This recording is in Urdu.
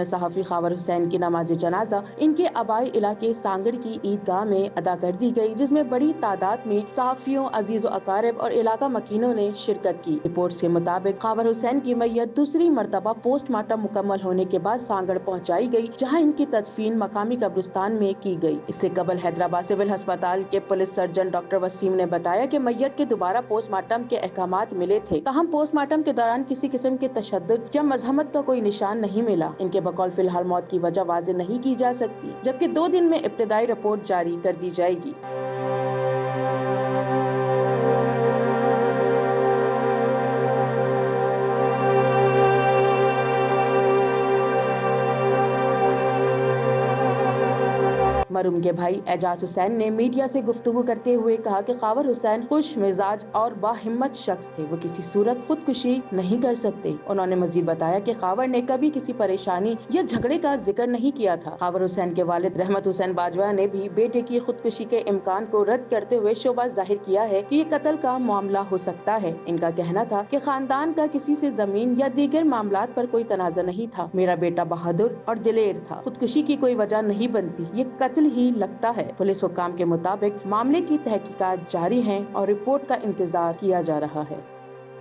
سینئر صحافی خاور حسین کی نماز جنازہ ان کے آبائی علاقے سانگڑ کی عیدگاہ میں ادا کر دی گئی، جس میں بڑی تعداد میں صحافیوں، عزیز و اقارب اور علاقہ مکینوں نے شرکت کی۔ رپورٹس کے مطابق خاور حسین کی میت دوسری مرتبہ پوسٹ مارٹم مکمل ہونے کے بعد سانگڑ پہنچائی گئی، جہاں ان کی تدفین مقامی قبرستان میں کی گئی۔ اس سے قبل حیدرآباد سول ہسپتال کے پولیس سرجن ڈاکٹر وسیم نے بتایا کہ میت کے دوبارہ پوسٹ مارٹم کے احکامات ملے تھے، تاہم پوسٹ مارٹم کے دوران کسی قسم کے تشدد یا مزاحمت کا کوئی نشان نہیں ملا۔ ان کے بقول فی الحال موت کی وجہ واضح نہیں کی جا سکتی، جبکہ 2 دن میں ابتدائی رپورٹ جاری کر دی جائے گی۔ مرحوم کے بھائی اعجاز حسین نے میڈیا سے گفتگو کرتے ہوئے کہا کہ خاور حسین خوش مزاج اور باہمت شخص تھے، وہ کسی صورت خودکشی نہیں کر سکتے۔ انہوں نے مزید بتایا کہ خاور نے کبھی کسی پریشانی یا جھگڑے کا ذکر نہیں کیا تھا۔ خاور حسین کے والد رحمت حسین باجوہ نے بھی بیٹے کی خودکشی کے امکان کو رد کرتے ہوئے شبہ ظاہر کیا ہے کہ یہ قتل کا معاملہ ہو سکتا ہے۔ ان کا کہنا تھا کہ خاندان کا کسی سے زمین یا دیگر معاملات پر کوئی تنازع نہیں تھا، میرا بیٹا بہادر اور دلیر تھا، خودکشی کی کوئی وجہ نہیں بنتی، یہ قتل ہی لگتا ہے۔ پولیس حکام کے مطابق معاملے کی تحقیقات جاری ہیں اور رپورٹ کا انتظار کیا جا رہا ہے۔